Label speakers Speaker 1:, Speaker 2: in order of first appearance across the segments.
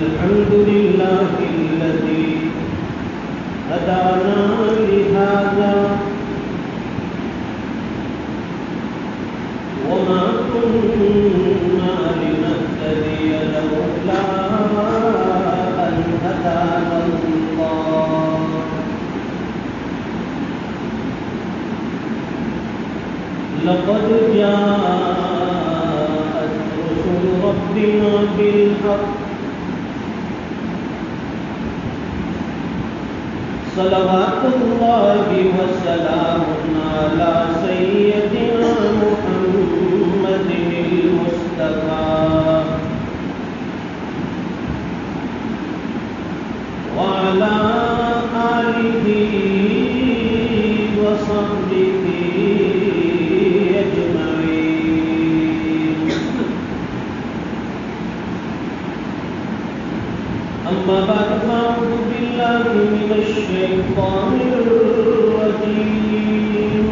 Speaker 1: الحمد لله الذي هدانا لهذا وما كنا لنهتدي لولا أن هدانا الله لقد جاءت رسل ربنا بالحق صلوات الله وسلام على سيدنا محمد المصطفى وعلى آله وصحبه أجمعين. أما بعد فأعوذ بالله من الشيطان الرجيم.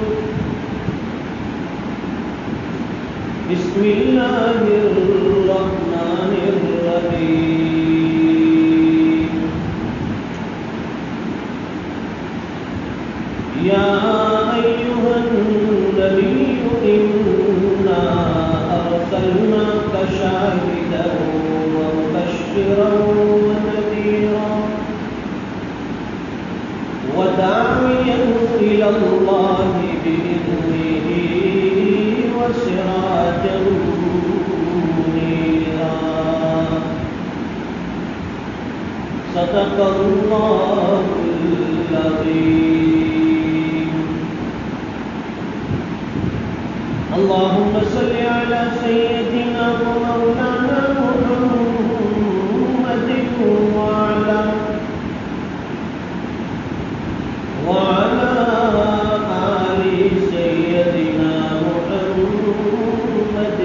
Speaker 1: بسم الله الرحمن الرحيم. يا أيها النبي إنا أرسلناك شاهدا ومبشرا ونذيرا وداعيا إلى الله بإذنه وسراجا منيرا. صدق الله العظيم. اللهم صل على سيدنا ومولانا محمد وعلى آل سيدنا محمد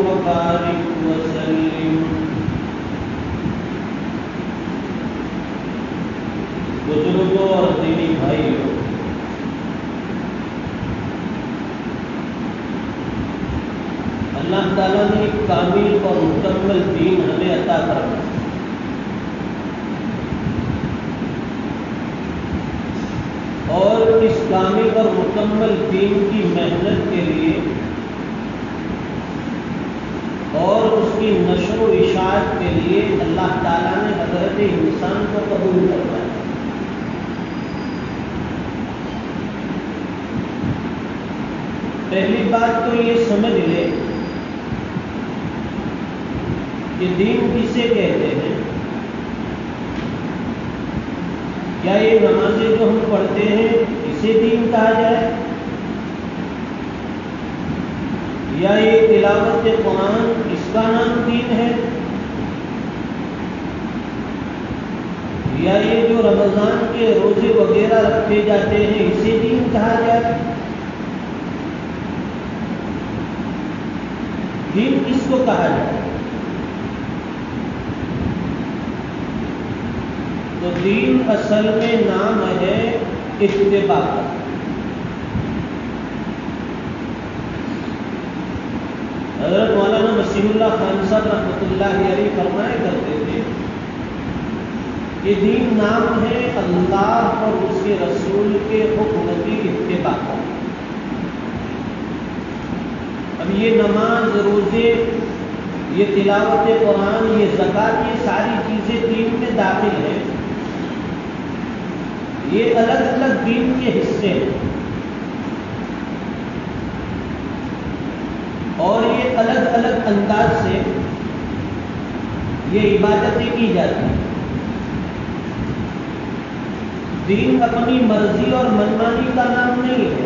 Speaker 1: وبارك وسلم. بزرگوں اور دینی بھائیوں، اللہ تعالیٰ نے ایک کامل اور مکمل دین ہمیں عطا کرنا، اور اس کامل اور مکمل دین کی محنت کے لیے اور اس کی نشر و اشاعت کے لیے اللہ تعالیٰ نے حضرت انسان کو قبول کروایا. پہلی بات تو یہ سمجھ لے کہ دین کسے کہتے ہیں. کیا یہ نمازیں جو ہم پڑھتے ہیں اسے دین کہا جائے، یا یہ تلاوت قرآن اس کا نام دین ہے، یا یہ جو رمضان کے روزے وغیرہ رکھے جاتے ہیں اسے دین کہا جائے؟ دین کس کو کہا جائے؟ تو دین اصل میں نام ہے اتباع کا. حضرت مولانا مسیح اللہ خان صاحب رحمۃ اللہ علیہ فرمایا کرتے تھے کہ دین نام ہے اللہ اور اس کے رسول کے حکم کی اتباع کا. اب یہ نماز، روزے، یہ تلاوت قرآن، یہ زکوٰۃ، یہ ساری چیزیں دین میں داخل ہیں. یہ الگ الگ دین کے حصے ہیں اور یہ الگ الگ انداز سے یہ عبادتیں کی جاتی ہیں. دین اپنی مرضی اور منمانی کا نام نہیں ہے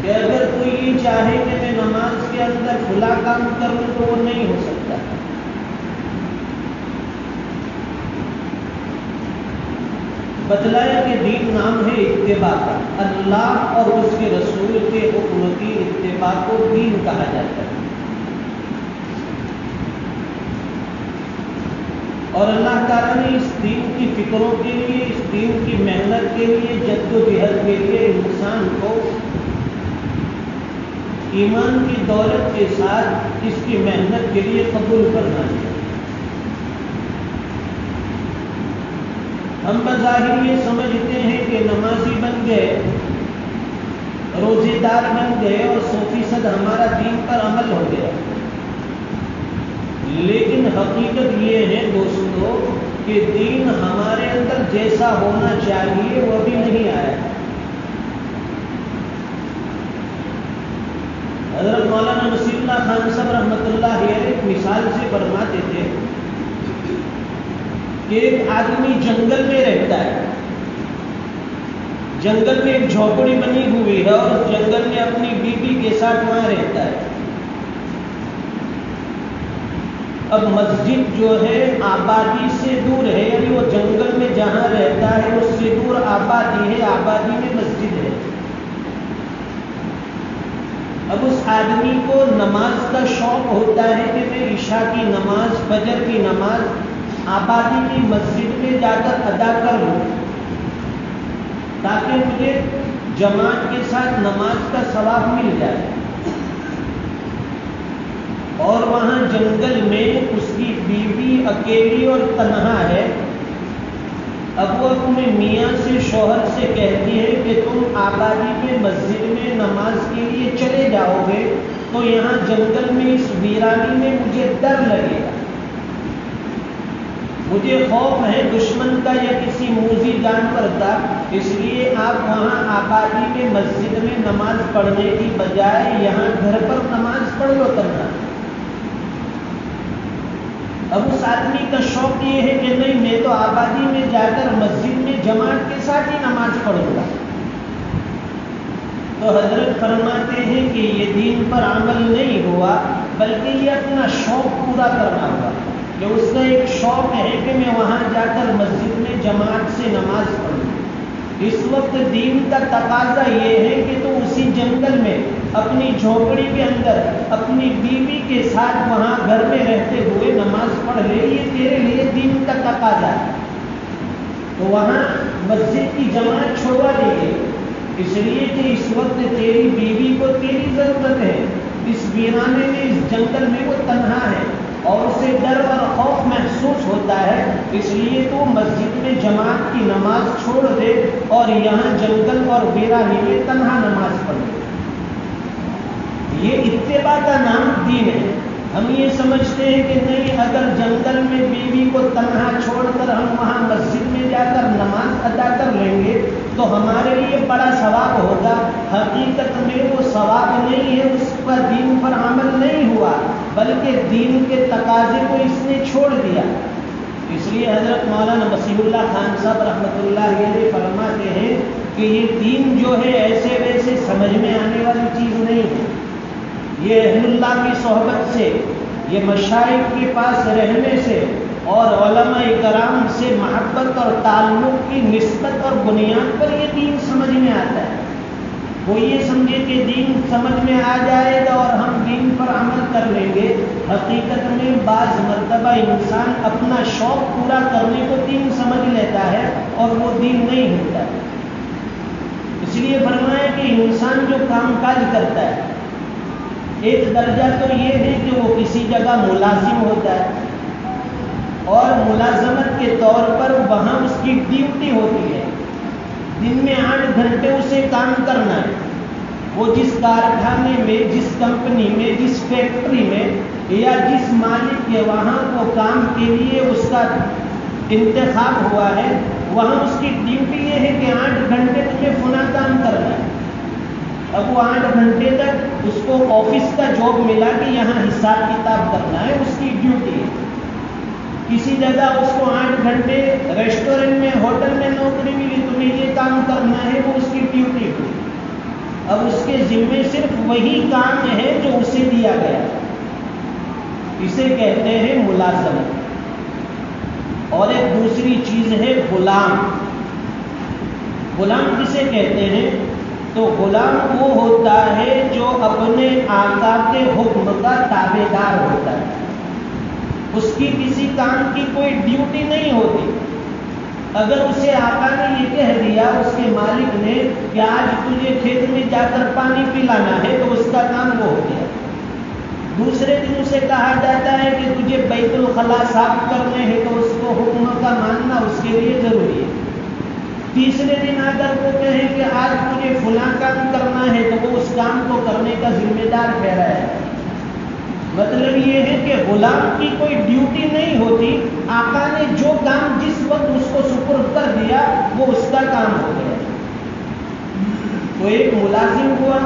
Speaker 1: کہ اگر کوئی یہ چاہے کہ میں نماز کے اندر فلاں کام کروں تو وہ نہیں ہو سکتا. بتلایا کہ دین نام ہے اتباع کا. اللہ اور اس کے رسول کے حکم کی اتباع کو دین کہا جاتا ہے. اور اللہ تعالیٰ نے اس دین کی فکروں کے لیے، اس دین کی محنت کے لیے، جد و جہد کے لیے انسان کو ایمان کی دولت کے ساتھ اس کی محنت کے لیے قبول کرنا چاہیے۔ ہم بظاہر یہ سمجھتے ہیں کہ نمازی بن گئے، روزے دار بن گئے اور 100% ہمارا دین پر عمل ہو گیا، لیکن حقیقت یہ ہے دوستو کہ دین ہمارے اندر جیسا ہونا چاہیے وہ بھی نہیں آیا۔ حضرت مولانا نصیر اللہ خان صاحب رحمۃ اللہ علیہ ایک مثال سے فرماتے تھے کہ ایک آدمی جنگل میں رہتا ہے، جنگل میں ایک جھونپڑی بنی ہوئی ہے اور جنگل میں اپنی بیوی کے ساتھ وہاں رہتا ہے۔ اب مسجد جو ہے آبادی سے دور ہے، یعنی وہ جنگل میں جہاں رہتا ہے اس سے دور آبادی ہے، آبادی میں مسجد ہے۔ اب اس آدمی کو نماز کا شوق ہوتا ہے کہ میں عشاء کی نماز، فجر کی نماز آبادی کی مسجد میں جا کر ادا کر لوں تاکہ مجھے جماعت کے ساتھ نماز کا ثواب مل جائے۔ اور وہاں جنگل میں اس کی بیوی اکیلی اور تنہا ہے۔ اب وہ اپنے میاں سے، شوہر سے کہتی ہے کہ تم آبادی میں مسجد میں نماز کے لیے چلے جاؤ گے تو یہاں جنگل میں اس ویرانی میں مجھے ڈر لگے گا، مجھے خوف ہے دشمن کا یا کسی موذی جانور کا، اس لیے آپ وہاں آبادی میں مسجد میں نماز پڑھنے کی بجائے یہاں گھر پر نماز پڑھ لو کرنا۔ اب اس آدمی کا شوق یہ ہے کہ نہیں، میں تو آبادی میں جا کر مسجد میں جماعت کے ساتھ ہی نماز پڑھوں گا۔ تو حضرت فرماتے ہیں کہ یہ دین پر عمل نہیں ہوا، بلکہ یہ اپنا شوق پورا کرنا ہوا، کہ اس کا ایک شوق ہے کہ میں وہاں جا کر مسجد میں جماعت سے نماز پڑھوں۔ اس وقت دین کا تقاضا یہ ہے کہ تو اسی جنگل میں اپنی جھونپڑی کے اندر اپنی بیوی کے ساتھ وہاں گھر میں رہتے ہوئے نماز پڑھ لے، یہ تیرے لیے دین کا تقاضا ہے۔ تو وہاں مسجد کی جماعت چھوڑوا دی گئی، اس لیے کہ اس وقت تیری بیوی کو تیری ضرورت ہے، اس ویرانے میں، اس جنگل میں وہ تنہا ہے اور اسے ڈر اور خوف محسوس ہوتا ہے، اس لیے تو مسجد میں جماعت کی نماز چھوڑ دے اور یہاں جنگل اور ویرانے میں تنہا نماز پڑھ دے۔ یہ اتباع کا نام دین ہے۔ ہم یہ سمجھتے ہیں کہ نہیں، اگر جنگل میں بیوی کو تنہا چھوڑ کر ہم وہاں مسجد میں جا کر نماز ادا کر لیں گے تو ہمارے لیے بڑا ثواب ہوگا۔ حقیقت میں وہ ثواب نہیں ہے، اس پر دین پر عمل نہیں ہوا، بلکہ دین کے تقاضے کو اس نے چھوڑ دیا۔ اس لیے حضرت مولانا نصیر اللہ خان صاحب رحمۃ اللہ علیہ فرماتے ہیں کہ یہ دین جو ہے ایسے ویسے سمجھ میں آنے والی چیز نہیں ہے، یہ اہل اللہ کی صحبت سے، یہ مشائخ کے پاس رہنے سے اور علماء کرام سے محبت اور تعلق کی نسبت اور بنیاد پر یہ دین سمجھ میں آتا ہے۔ وہ یہ سمجھے کہ دین سمجھ میں آ جائے گا اور ہم دین پر عمل کر لیں گے، حقیقت میں بعض مرتبہ انسان اپنا شوق پورا کرنے کو دین سمجھ لیتا ہے اور وہ دین نہیں ہوتا ہے۔ اس لیے فرمایا کہ انسان جو کام کاج کرتا ہے، ایک درجہ تو یہ ہے کہ وہ کسی جگہ ملازم ہوتا ہے اور ملازمت کے طور پر وہاں اس کی ڈیوٹی ہوتی ہے، دن میں 8 گھنٹے اسے کام کرنا ہے۔ وہ جس کارخانے میں، جس کمپنی میں، جس فیکٹری میں یا جس مالک کے وہاں وہ کام کے لیے اس کا انتخاب ہوا ہے، وہاں اس کی ڈیوٹی یہ ہے کہ 8 گھنٹے تمہیں فلاں کام کرنا ہے۔ اب وہ 8 گھنٹے تک اس کو آفس کا جاب ملا کہ یہاں حساب کتاب کرنا ہے، اس کی ڈیوٹی ہے۔ کسی جگہ اس کو 8 گھنٹے ریسٹورنٹ میں، ہوٹل میں نوکری ملی، تمہیں یہ کام کرنا ہے، وہ اس کی ڈیوٹی ہوئی۔ اب اس کے ذمے صرف وہی کام ہے جو اسے دیا گیا، اسے کہتے ہیں ملازمت۔ اور ایک دوسری چیز ہے غلام۔ غلام کسے کہتے ہیں؟ تو غلام وہ ہوتا ہے جو اپنے آقا کے حکم کا تابع دار ہوتا ہے، اس کی کسی کام کی کوئی ڈیوٹی نہیں ہوتی، اگر اسے آقا نے یہ کہہ دیا اس کے مالک نے کہ آج تجھے کھیت میں جا کر پانی پلانا ہے تو اس کا کام وہ ہو گیا۔ دوسرے دن اسے کہا جاتا ہے کہ تجھے بیت الخلا صاف کرنے ہیں تو اس کو حکم کا ماننا اس کے لیے ضروری ہے۔ تیسرے دن اگر وہ کہیں کہ آج تجھے فلاں کام کرنا ہے تو وہ اس کام کو کرنے کا ذمہ دار ٹھہرایا ہے۔ مطلب یہ ہے کہ غلام کی کوئی ڈیوٹی نہیں ہوتی، آقا نے جو کام جس وقت اس کو سپرد کر دیا وہ اس کا کام ہو گیا۔ تو ایک ملازم ہوا،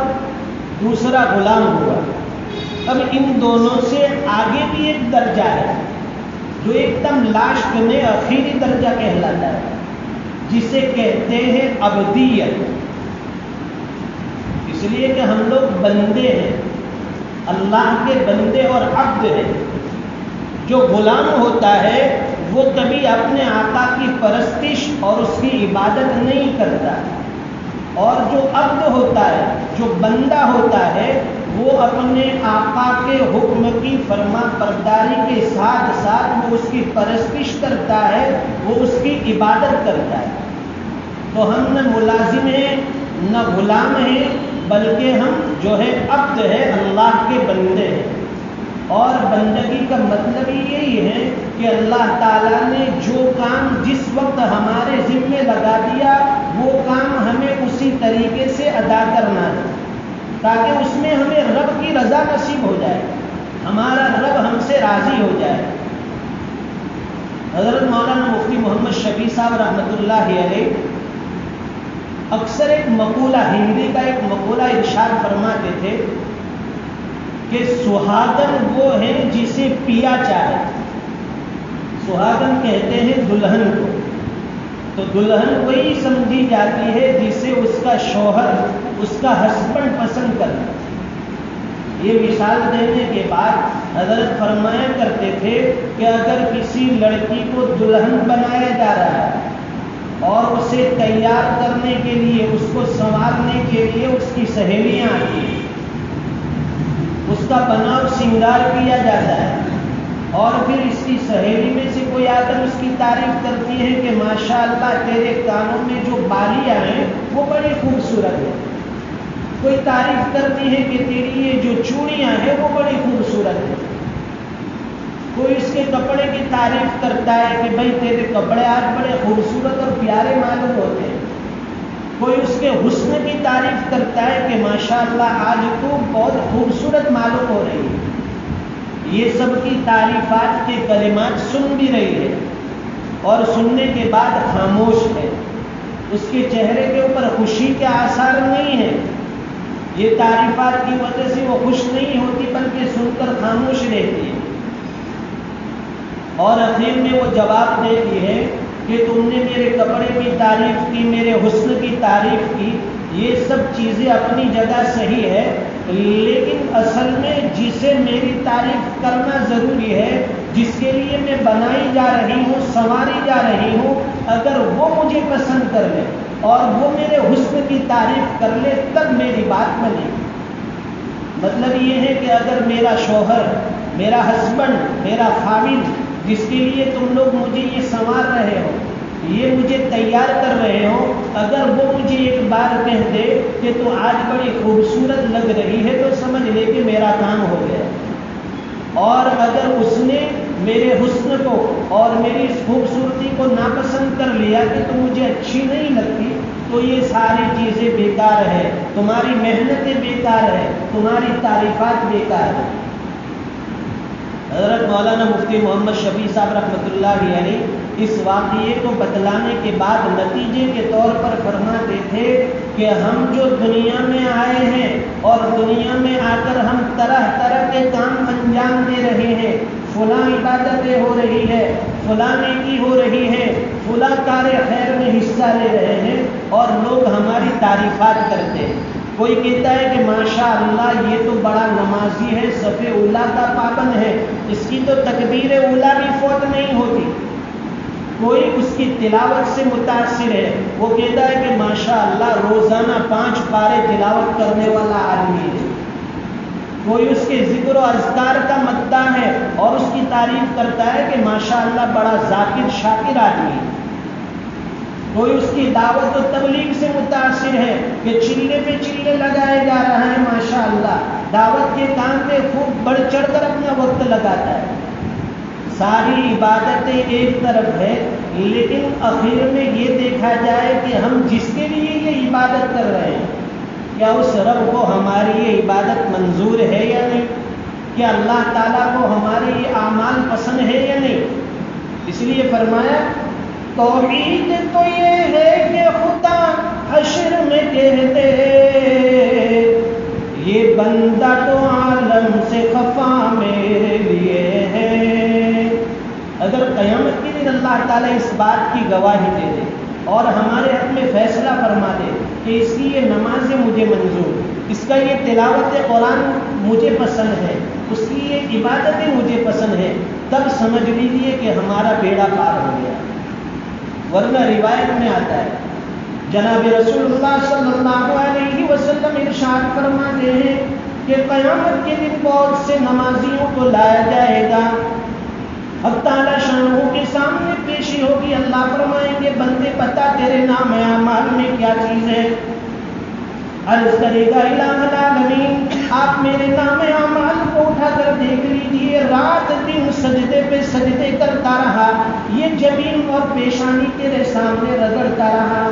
Speaker 1: دوسرا غلام ہوا۔ اب ان دونوں سے آگے بھی ایک درجہ ہے جو ایک دم لاسٹ میں آخری درجہ کہلاتا ہے، جسے کہتے ہیں عبدیت۔ اس لیے کہ ہم لوگ بندے ہیں، اللہ کے بندے اور عبد ہیں۔ جو غلام ہوتا ہے وہ کبھی اپنے آقا کی پرستش اور اس کی عبادت نہیں کرتا، اور جو عبد ہوتا ہے، جو بندہ ہوتا ہے، وہ اپنے آقا کے حکم کی فرما برداری کے ساتھ ساتھ وہ اس کی پرستش کرتا ہے، وہ اس کی عبادت کرتا ہے۔ تو ہم نہ ملازم ہیں نہ غلام ہیں، بلکہ ہم جو ہے عبد ہے، اللہ کے بندے ہیں۔ اور بندگی کا مطلب یہی ہے کہ اللہ تعالیٰ نے جو کام جس وقت ہمارے ذمے لگا دیا وہ کام ہمیں اسی طریقے سے ادا کرنا ہے، تاکہ اس میں ہمیں رب کی رضا نصیب ہو جائے، ہمارا رب ہم سے راضی ہو جائے۔ حضرت مولانا مفتی محمد شفیع صاحب رحمۃ اللہ علیہ اکثر ایک مقولہ، ہندی کا ایک مقولہ ارشاد فرماتے تھے کہ سہاگن وہ ہیں جسے پیا چاہے۔ سہاگن کہتے ہیں دلہن کو، تو دلہن وہی سمجھی جاتی ہے جسے اس کا شوہر، اس کا ہسبینڈ پسند کرتا۔ یہ مثال دینے کے بعد حضرت فرمایا کرتے تھے کہ اگر کسی لڑکی کو دلہن بنایا جا رہا ہے اور اسے تیار کرنے کے لیے، اس کو سنوارنے کے لیے اس کی سہیلیاں آتی ہیں، اس کا بناؤ سنگار کیا جاتا ہے، اور پھر اس کی سہیلی میں سے کوئی آ کر اس کی تعریف کرتی ہے کہ ماشاءاللہ تیرے کانوں میں جو بالیاں ہیں وہ بڑی خوبصورت ہیں، کوئی تعریف کرتی ہے کہ تیری یہ جو چوڑیاں ہیں وہ بڑی خوبصورت ہیں، کوئی اس کے کپڑے کی تعریف کرتا ہے کہ بھائی تیرے کپڑے آج بڑے خوبصورت اور پیارے معلوم ہوتے ہیں، کوئی اس کے حسن کی تعریف کرتا ہے کہ ماشاءاللہ آج تو بہت خوبصورت معلوم ہو رہی ہے۔ یہ سب کی تعریفات کے کلمات سن بھی رہی ہے، اور سننے کے بعد خاموش ہے، اس کے چہرے کے اوپر خوشی کے آثار نہیں ہیں۔ یہ تعریفات کی وجہ سے وہ خوش نہیں ہوتی بلکہ سن کر خاموش رہتی ہے، اور آخر میں وہ جواب دیتی ہے کہ تم نے میرے کپڑے کی تعریف کی، میرے حسن کی تعریف کی، یہ سب چیزیں اپنی جگہ صحیح ہے، لیکن اصل میں جسے میری تعریف کرنا ضروری ہے، جس کے لیے میں بنائی جا رہی ہوں، سنواری جا رہی ہوں، اگر وہ مجھے پسند کر لے اور وہ میرے حسن کی تعریف کر لے تب میری بات بنے گی۔ مطلب یہ ہے کہ اگر میرا شوہر، میرا ہسبینڈ، میرا خاوند، جس کے لیے تم لوگ مجھے یہ سنوار رہے ہو، یہ مجھے تیار کر رہے ہو، اگر وہ مجھے ایک بار کہہ دے کہ تو آج بڑی خوبصورت لگ رہی ہے تو سمجھ لے کہ میرا کام ہو گیا۔ اور اگر اس نے میرے حسن کو اور میری اس خوبصورتی کو ناپسند کر لیا کہ تم مجھے اچھی نہیں لگتی، تو یہ ساری چیزیں بیکار ہے، تمہاری محنتیں بیکار ہے، تمہاری تعریفات بیکار ہے۔ حضرت مولانا مفتی محمد شفیع صاحب رحمۃ اللہ علیہ اس واقعے کو بتلانے کے بعد نتیجے کے طور پر فرماتے تھے کہ ہم جو دنیا میں آئے ہیں اور دنیا میں آ کر ہم طرح طرح کے کام انجام دے رہے ہیں، فلاں عبادتیں ہو رہی ہے، فلاں نیکی ہو رہی ہے، فلاں کار خیر میں حصہ لے رہے ہیں، اور لوگ ہماری تعریفات کرتے ہیں۔ کوئی کہتا ہے کہ ماشاء اللہ یہ تو بڑا نمازی ہے، صف اولیٰ کا پابند ہے، اس کی تو تکبیر اولیٰ بھی فوت نہیں ہوتی۔ کوئی اس کی تلاوت سے متاثر ہے، وہ کہتا ہے کہ ماشاء اللہ روزانہ 5 پارے تلاوت کرنے والا آدمی ہے۔ کوئی اس کے ذکر و اذکار کا مداح ہے اور اس کی تعریف کرتا ہے کہ ماشاء اللہ بڑا ذاکر شاکر آدمی ہے۔ کوئی اس کی دعوت و تبلیغ سے متاثر ہے کہ چلے پہ چلے لگائے جا رہا ہے، ماشاءاللہ دعوت کے کام پہ خوب بڑھ چڑھ کر اپنا وقت لگاتا ہے، ساری عبادتیں ایک طرف ہے، لیکن آخر میں یہ دیکھا جائے کہ ہم جس کے لیے یہ عبادت کر رہے ہیں کیا اس رب کو ہماری یہ عبادت منظور ہے یا نہیں، کیا اللہ تعالیٰ کو ہمارے یہ اعمال پسند ہے یا نہیں۔ اس لیے فرمایا توحید تو یہ ہے کہ خدا حشر میں کہتے یہ بندہ تو عالم سے خفا میرے لیے ہے۔ اگر قیامت کے دن اللہ تعالیٰ اس بات کی گواہی دے دے اور ہمارے حق میں فیصلہ فرما دے کہ اس کی یہ نمازیں مجھے منظور، اس کا یہ تلاوت قرآن مجھے پسند ہے، اس کی یہ عبادتیں مجھے پسند ہے، تب سمجھ لیجیے کہ ہمارا بیڑا پار ہو گیا۔ ورنہ روایت میں آتا ہے جناب رسول اللہ صلی اللہ علیہ وسلم ارشاد فرماتے ہیں کہ قیامت کے دن بہت سے نمازیوں کو لایا جائے گا، اب تعالیٰ شانہ کے سامنے پیشی ہوگی، اللہ فرمائیں گے بندے پتہ تیرے نام اعمال میں کیا چیز ہے، عرض کرے گا الہ العالمین آپ میرے نام اعمال کو اٹھا کر دیکھ لیجئے، رات دن سجدے پہ سجدے کرتا رہا، یہ جبین اور پیشانی تیرے سامنے رگڑتا رہا،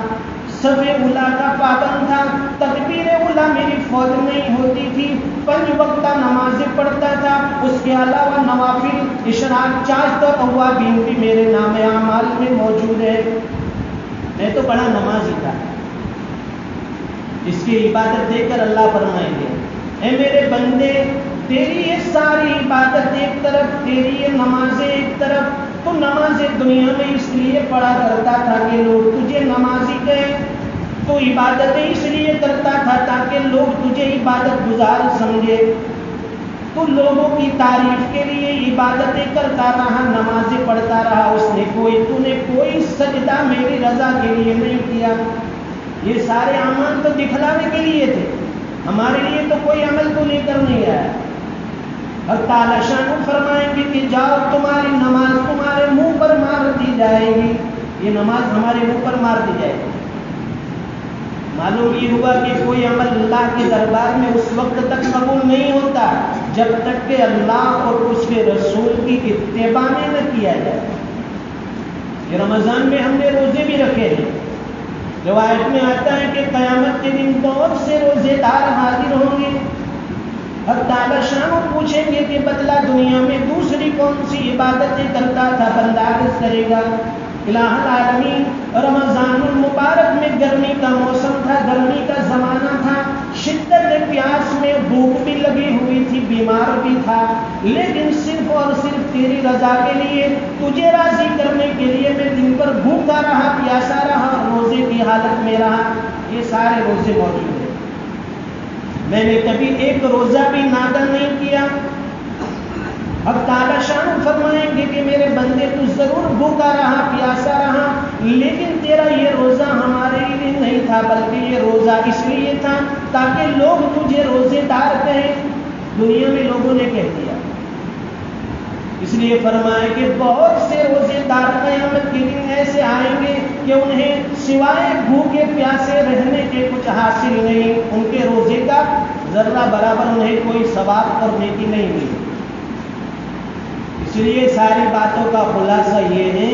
Speaker 1: صف اولیٰ کا پابند تھا، تکبیر اولیٰ میری فوت نہیں ہوتی تھی، 5 وقتہ نمازیں پڑھتا تھا، اس کے علاوہ نوافل اشراق چاشت اور اوابین بھی میرے نام اعمال میں موجود ہے، میں تو بڑا نمازی تھا۔ اس کی عبادت دیکھ کر اللہ فرمائیں گے اے میرے بندے تیری یہ ساری عبادت ایک طرف، تیری یہ نمازیں ایک طرف، تو نمازیں دنیا میں اس لیے پڑھا کرتا تھا کہ لوگ تجھے نمازی کہیں، تو عبادتیں اس لیے کرتا تھا تاکہ لوگ تجھے عبادت گزار سمجھے، تو لوگوں کی تعریف کے لیے عبادتیں کرتا رہا، نمازیں پڑھتا رہا، تو نے کوئی سجدہ میری رضا کے لیے نہیں کیا۔ یہ سارے اعمال تو دکھلانے کے لیے تھے، ہمارے لیے تو کوئی عمل کو لے کر نہیں آیا۔ اور تعالیٰ شانہ فرمائیں گے کہ جاؤ تمہاری نماز تمہارے منہ پر مار دی جائے گی، یہ نماز ہمارے منہ پر مار دی جائے گی۔ معلوم یہ ہوا کہ کوئی عمل اللہ کے دربار میں اس وقت تک قبول نہیں ہوتا جب تک کہ اللہ اور اس کے رسول کی اتباع میں نہ کیا جائے۔ یہ رمضان میں ہم نے روزے بھی رکھے ہیں، روایت میں آتا ہے کہ قیامت کے دن بہت سے روزے دار حاضر ہوں گے، اب تعالیٰ شانہ پوچھیں گے کہ بتلا دنیا میں دوسری کون سی عبادتیں کرتا تھا، بندہ عرض کرے گا الہ العالمین رمضان المبارک میں گرمی کا موسم تھا، گرمی کا زمانہ تھا، شدت پیاس میں بھوک بھی لگی ہوئی تھی، بیمار بھی تھا، لیکن صرف اور صرف تیری رضا کے لیے، تجھے راضی کرنے کے لیے میں دن پر بھوکا رہا، پیاسا رہا، روزے کی حالت میں رہا۔ یہ سارے روزے موجود ہیں، میں نے کبھی ایک روزہ بھی نادا نہیں کیا۔ اب تعالیٰ شانہ فرمائیں گے کہ میرے بندے تو ضرور بھوکا رہا، پیاسا رہا، لیکن تیرا یہ روزہ ہمارے لیے نہیں تھا، بلکہ یہ روزہ اس لیے تھا تاکہ لوگ تجھے روزے دار کہیں، دنیا میں لوگوں نے کہہ دیا۔ اس لیے فرمائے کہ بہت سے روزے دار قیامت کے دن ایسے آئیں گے کہ انہیں سوائے بھوکے پیاسے رہنے کے کچھ حاصل نہیں، ان کے روزے کا ذرہ برابر انہیں کوئی ثواب اور نیکی نہیں ملی۔ اس لیے ساری باتوں کا خلاصہ یہ ہے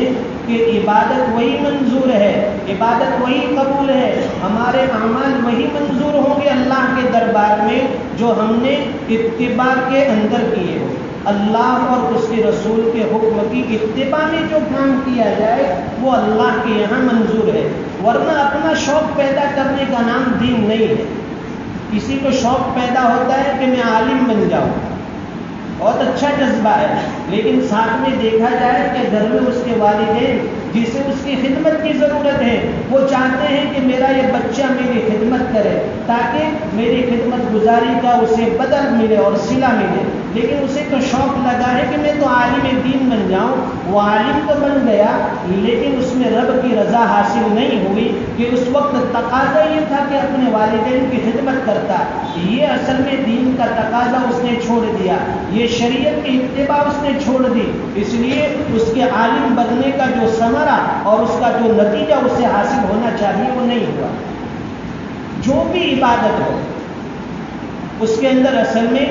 Speaker 1: کہ عبادت وہی منظور ہے، عبادت وہی قبول ہے، ہمارے اعمال وہی منظور ہوں گے اللہ کے دربار میں جو ہم نے اتباع کے اندر کیے ہو، اللہ اور اس کے رسول کے حکم کی اتباع میں جو کام کیا جائے وہ اللہ کے یہاں منظور ہے، ورنہ اپنا شوق پیدا کرنے کا نام دین نہیں ہے۔ کسی کو شوق پیدا ہوتا ہے کہ میں عالم بن جاؤں، بہت اچھا جذبہ ہے، لیکن ساتھ میں دیکھا جائے کہ گھر میں اس کے والدین جسے اس کی خدمت کی ضرورت ہے، وہ چاہتے ہیں کہ میرا یہ بچہ میری خدمت کرے تاکہ میری خدمت گزاری کا اسے بدل ملے اور صلہ ملے، لیکن اسے تو شوق لگا ہے کہ میں تو عالم دین بن جاؤں۔ وہ عالم تو بن گیا لیکن اس میں رب کی رضا حاصل نہیں ہوئی کہ اس وقت تقاضا یہ تھا کہ اپنے والدین کی خدمت کرتا، یہ اصل میں دین کا تقاضا اس نے چھوڑ دیا، یہ شریعت کی اتباع اس نے چھوڑ دی، اس لیے اس کے عالم بننے کا جو ثمرہ اور اس کا جو نتیجہ اسے حاصل ہونا چاہیے وہ نہیں ہوا۔ جو بھی عبادت ہو اس کے اندر اصل میں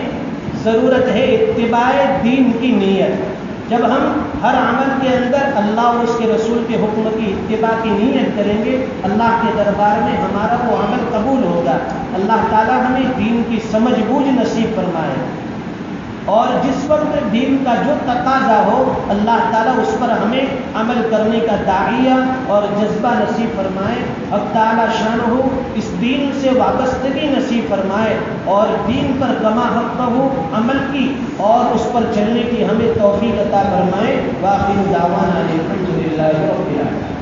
Speaker 1: ضرورت ہے اتباع دین کی نیت۔ جب ہم ہر عمل کے اندر اللہ اور اس کے رسول کے حکم کی اتباع کی نیت کریں گے، اللہ کے دربار میں ہمارا وہ عمل قبول ہوگا۔ اللہ تعالیٰ ہمیں دین کی سمجھ بوجھ نصیب فرمائے، اور جس وقت دین کا جو تقاضا ہو اللہ تعالیٰ اس پر ہمیں عمل کرنے کا داعیہ اور جذبہ نصیب فرمائے۔ اب تعالیٰ شانہ اس دین سے وابستگی نصیب فرمائے اور دین پر کما حق ہو عمل کی اور اس پر چلنے کی ہمیں توفیق عطا فرمائے۔ باقی دعوانا الحمدللہ رب العالمین۔